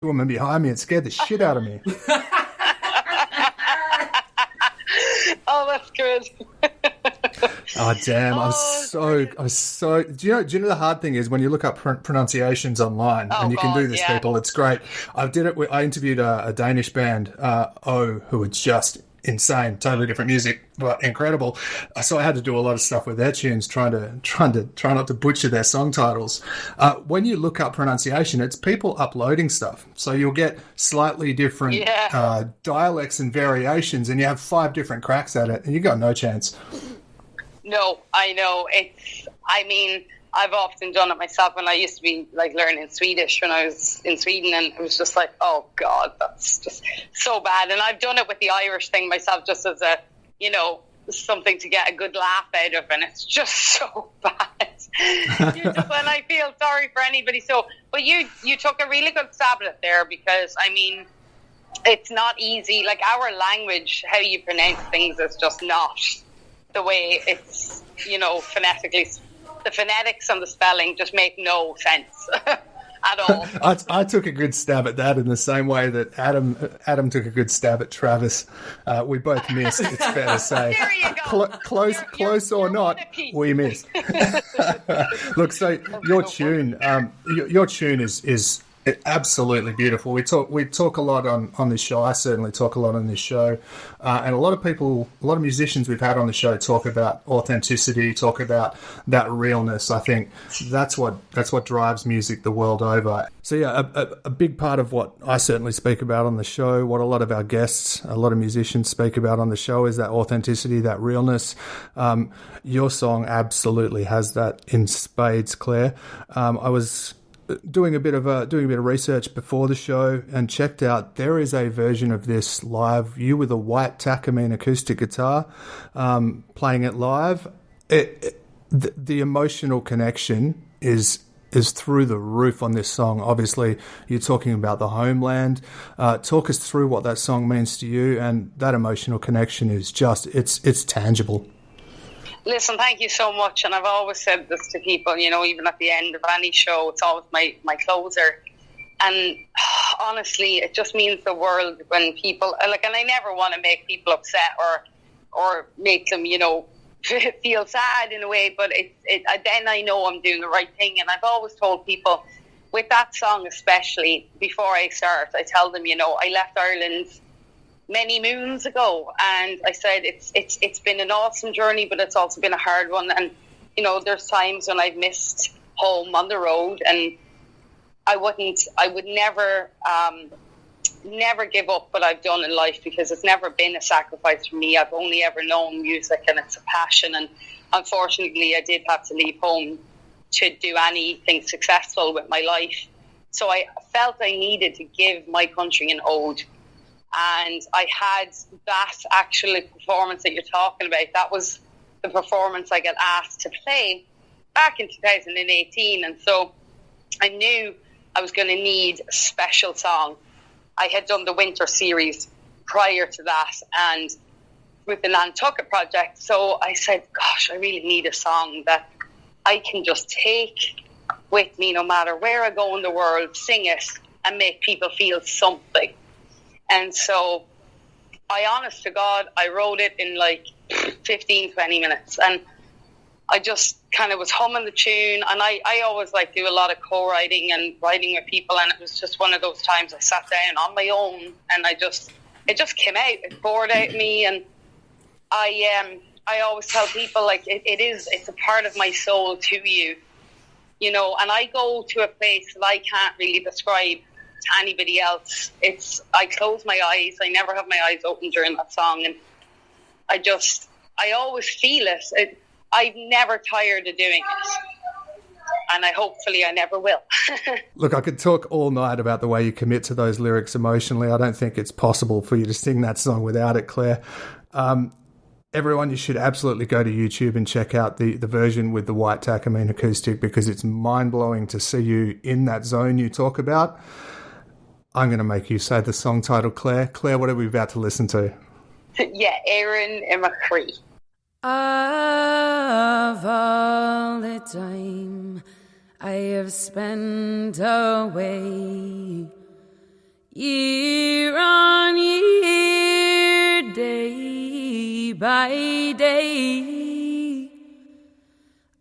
woman behind me. It scared the shit out of me. Oh, that's good. Oh damn! I was so. Do you know the hard thing is when you look up pronunciations online, and you can do this, people. It's great. I did it. I interviewed a Danish band, who were just insane, totally different music, but incredible. So I had to do a lot of stuff with their tunes, trying not to butcher their song titles. When you look up pronunciation, it's people uploading stuff, so you'll get slightly different dialects and variations, and you have 5 different cracks at it, and you got no chance. No, I know. I've often done it myself when I used to be like learning Swedish when I was in Sweden, and it was just like, oh God, that's just so bad. And I've done it with the Irish thing myself, just as a, something to get a good laugh out of, and it's just so bad. And I feel sorry for anybody. But you took a really good stab at it there, because it's not easy. Like our language, how you pronounce things is just not the way it's, phonetically. The phonetics and the spelling just make no sense at all. I took a good stab at that in the same way that Adam took a good stab at Travis. We both missed, it's fair to say. There you go. Close or not, we missed. Look, so your tune is absolutely beautiful. We talk a lot on this show. I certainly talk a lot on this show, and a lot of musicians we've had on the show talk about authenticity, talk about that realness. I think that's what drives music the world over. So yeah, a big part of what I certainly speak about on the show, what a lot of our guests, a lot of musicians speak about on the show, is that authenticity, that realness. Your song absolutely has that in spades, Claire. I was doing a bit of research before the show and checked out there is a version of this live, you with a white Takamine acoustic guitar, playing it live. The emotional connection is through the roof on this song. Obviously, you're talking about the homeland. Talk us through what that song means to you, and that emotional connection is just it's tangible. Listen, thank you so much. And I've always said this to people, even at the end of any show, it's always my closer. And honestly, it just means the world when people, and I never want to make people upset or make them, feel sad in a way, but then I know I'm doing the right thing. And I've always told people with that song, especially before I start, I tell them, I left Ireland many moons ago, and I said it's been an awesome journey, but it's also been a hard one. And there's times when I've missed home on the road, and I would never give up what I've done in life, because it's never been a sacrifice for me. I've only ever known music, and it's a passion. And unfortunately, I did have to leave home to do anything successful with my life. So I felt I needed to give my country an ode. And I had that actual performance that you're talking about. That was the performance I got asked to play back in 2018. And so I knew I was going to need a special song. I had done the winter series prior to that, and with the Nantucket project. So I said, gosh, I really need a song that I can just take with me no matter where I go in the world, sing it, and make people feel something. And so honest to God, I wrote it in 15, 20 minutes. And I just kind of was humming the tune. And I always do a lot of co-writing and writing with people. And it was just one of those times I sat down on my own, and it just came out. It poured out of me. And I always tell people, it's a part of my soul to you, and I go to a place that I can't really describe to anybody else. I close my eyes. I never have my eyes open during that song, and I always feel it. I've never tired of doing it, and hopefully I never will. Look, I could talk all night about the way you commit to those lyrics emotionally. I don't think it's possible for you to sing that song without it, Claire. Everyone, you should absolutely go to YouTube and check out the version with the white Takamine acoustic, because it's mind-blowing to see you in that zone you talk about. I'm going to make you say the song title, Claire. Claire, what are we about to listen to? Yeah, Éireann in Chroí. Of all the time I have spent away year on year, day by day.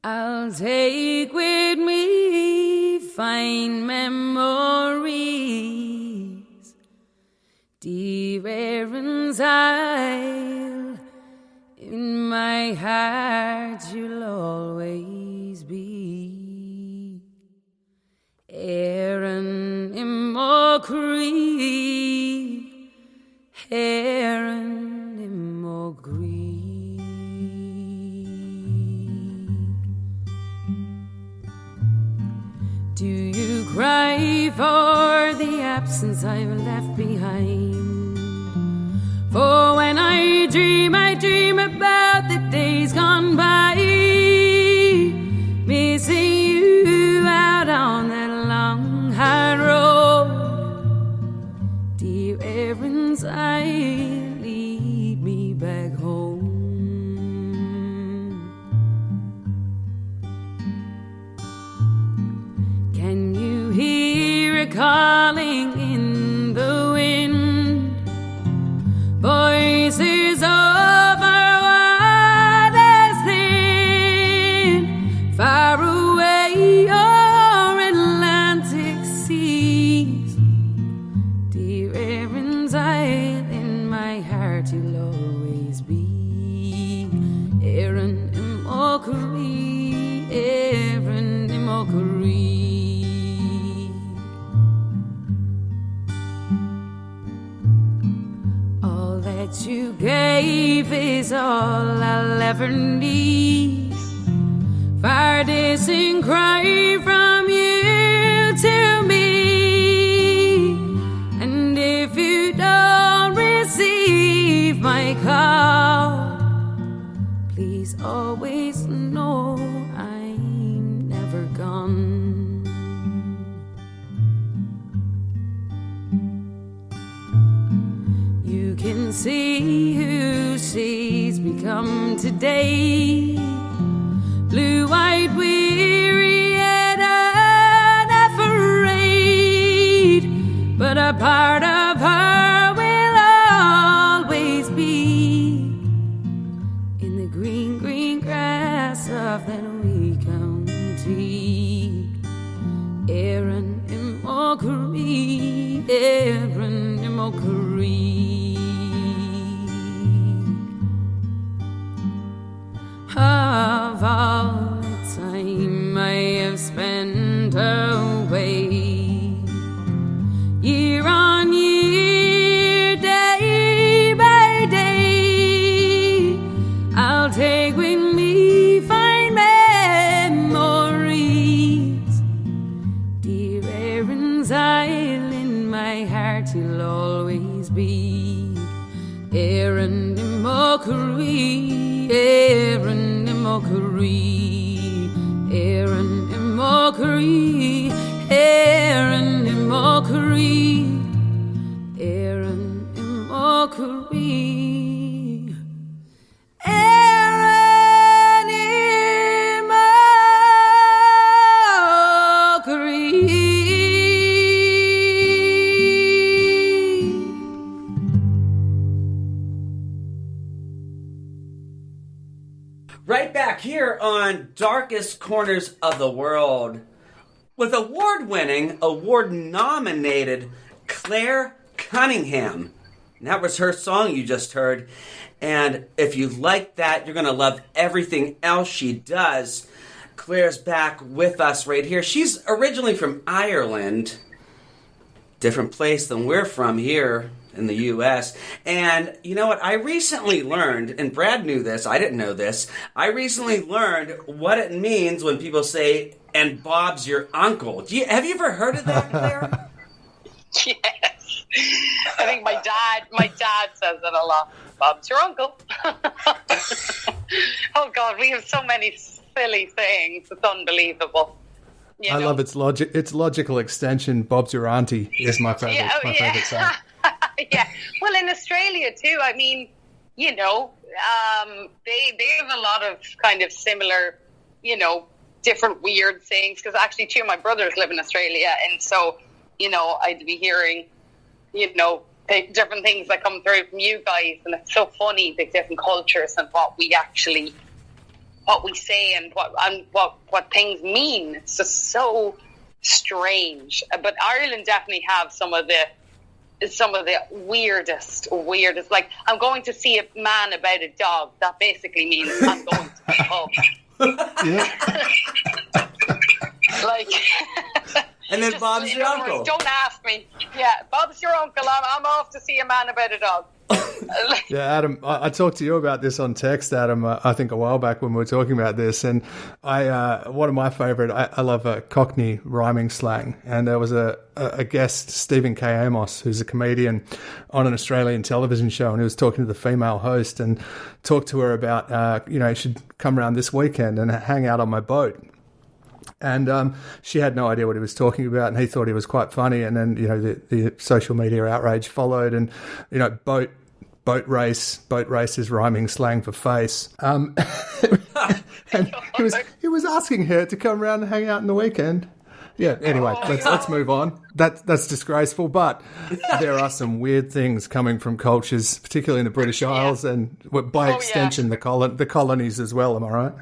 I'll take with me fine memories, dear Éireann's Isle. In my heart you'll always be. Éireann immo Chroí, Éireann immo Chroí. Do you cry for the absence I've left behind? For when I dream about the days gone by, missing you out on that long hard road. Dear Éireann's Isle, lead me back home. Can you hear it calling in the wind? Voices over waters thin, far away o'er Atlantic seas. Dear Éireann's Isle, in my heart you'll always be. Éireann immo Chroí, Éireann immo Chroí. That you gave is all I'll ever need. Far distant cry from you to me. And if you don't receive my call, please always know I'm never gone. You can see who she's become today. Blue-eyed, weary, and unafraid. But a part of her will always be in the green, green grass of that wee county. Éireann immo Chroí, Éireann immo Chroí. Of all the time I have spent away, year on year, day by day, I'll take with me fine memories. Dear Éireann's Isle, in my heart you'll always be. Éireann immo Chroí, Éireann immo Chroí, Éireann immo Chroí, Éireann immo Chroí, Éireann immo Chroí, Éireann immo Chroí. Right back here on Darkest Corners of the World with award-winning, award-nominated Clare Cunningham. And that was her song you just heard. And if you like that, you're going to love everything else she does. Clare's back with us right here. She's originally from Ireland. Different place than we're from here in the U.S. And you know what? I recently learned, and Brad knew this, I didn't know this, I recently learned what it means when people say, and Bob's your uncle. Have you ever heard of that, Claire? Yes. I think my dad says it a lot. Bob's your uncle. Oh, God, we have so many silly sayings. It's unbelievable. I love its logical extension. Bob's your auntie is my favorite. Favorite saying. Yeah. Well, in Australia too. I mean, you know, they have a lot of kind of similar, you know, different weird sayings. Because actually, two of my brothers live in Australia, and so, you know, I'd be hearing different things that come through from you guys, and it's so funny, the different cultures and what we say and what things mean. It's just so strange. But Ireland definitely have some of the weirdest. Like, I'm going to see a man about a dog. That basically means I'm going to the pub. Yeah. Like, and then Bob's your uncle. Don't ask me. Yeah, Bob's your uncle. I'm off to see a man about a dog. Yeah, Adam, I talked to you about this on text, Adam, I think a while back when we were talking about this, and one of my favourite, I love Cockney rhyming slang, and there was a guest, Stephen K. Amos, who's a comedian on an Australian television show, and he was talking to the female host and talked to her about, you should come around this weekend and hang out on my boat. And she had no idea what he was talking about, and he thought he was quite funny. And then, the social media outrage followed, and, boat race is rhyming slang for face. And he was asking her to come around and hang out in the weekend. Yeah. Anyway, let's move on. That's disgraceful. But there are some weird things coming from cultures, particularly in the British Isles, and by extension, the colonies as well. Am I right?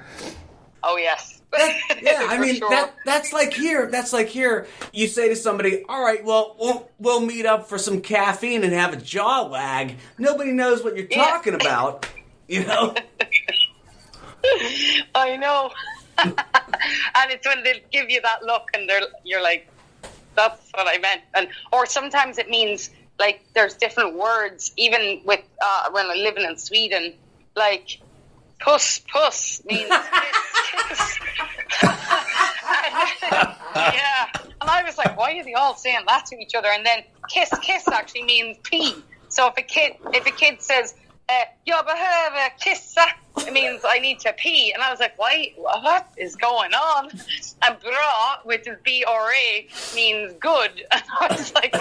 Oh yes. I mean, sure. That's like here. You say to somebody, "All right, well, we'll meet up for some caffeine and have a jaw wag." Nobody knows what you're talking about, I know. And it's when they give you that look, and you're like, "That's what I meant." Or sometimes it means, like, there's different words. Even with when I'm living in Sweden, like, puss means kiss. Yeah, and I was like, why are they all saying that to each other? And then kiss actually means pee. So if a kid says, "Jag behöver kissa," it means I need to pee. And I was like, why? What is going on? And bra, which is B-R-A, means good. And I was like,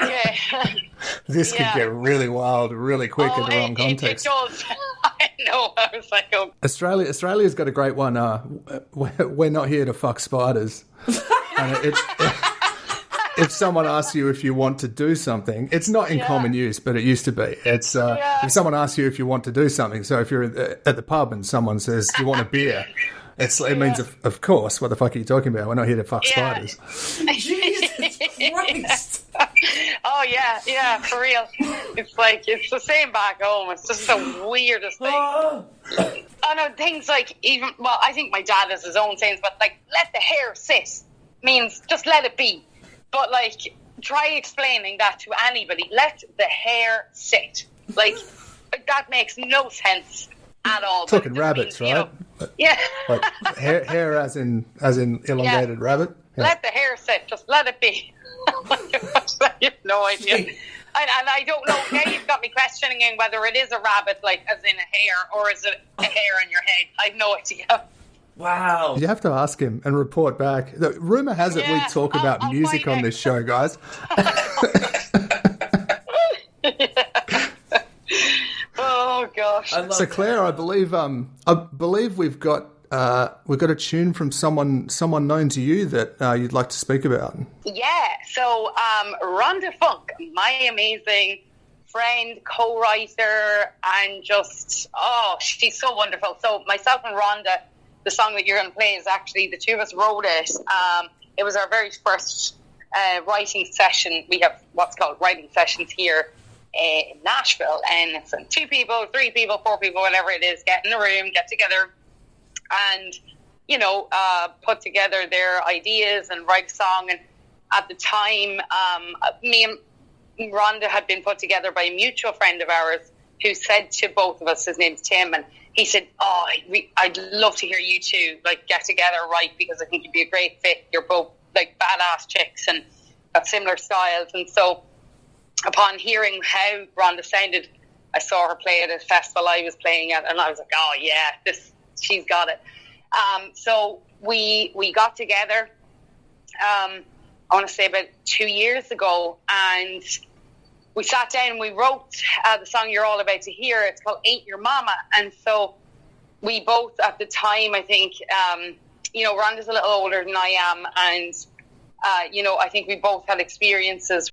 okay. This could get really wild really quick in the wrong context. It does. I know. I was like, oh. Australia's got a great one. We're not here to fuck spiders. And if someone asks you if you want to do something, it's not in common use, but it used to be. It's if someone asks you if you want to do something. So if you're at the pub and someone says, "Do you want a beer?" It means, of course. What the fuck are you talking about? We're not here to fuck spiders. Jesus Christ. Oh, yeah, for real. It's like, it's the same back home. It's just the weirdest thing. I know, things like, I think my dad has his own sayings, but like, let the hair sit means just let it be. But like, try explaining that to anybody. Let the hair sit. Like, that makes no sense at all. Talking rabbits, right? Yeah. Like hair as in elongated rabbit. Yeah. Let the hair sit. Just let it be. I have no idea. And I don't know. Now you've got me questioning whether it is a rabbit, like as in a hair, or is it a hair in your head? I have no idea. Wow. You have to ask him and report back. The rumor has it we talk about music on this show, guys. Oh gosh. So Claire, I believe we've got a tune from someone known to you that you'd like to speak about. Yeah. So Rhonda Funk, my amazing friend, co-writer, and just she's so wonderful. So myself and Rhonda, the song that you're going to play is actually the two of us wrote it. It was our very first writing session. We have what's called writing sessions here in Nashville, and it's 2 people, 3 people, 4 people, whatever it is, get in the room, get together, and put together their ideas and write a song. And at the time, me and Rhonda had been put together by a mutual friend of ours who said to both of us, his name's Tim, and he said, I'd love to hear you two like get together, right? Because I think you'd be a great fit. You're both like badass chicks and got similar styles. And so upon hearing how Rhonda sounded, I saw her play at a festival I was playing at, and I was like, oh yeah, she's got it. So we got together, I want to say about 2 years ago, and we sat down and we wrote the song you're all about to hear. It's called Ain't Your Momma. And so we both at the time, I think, Rhonda's a little older than I am, and I think we both had experiences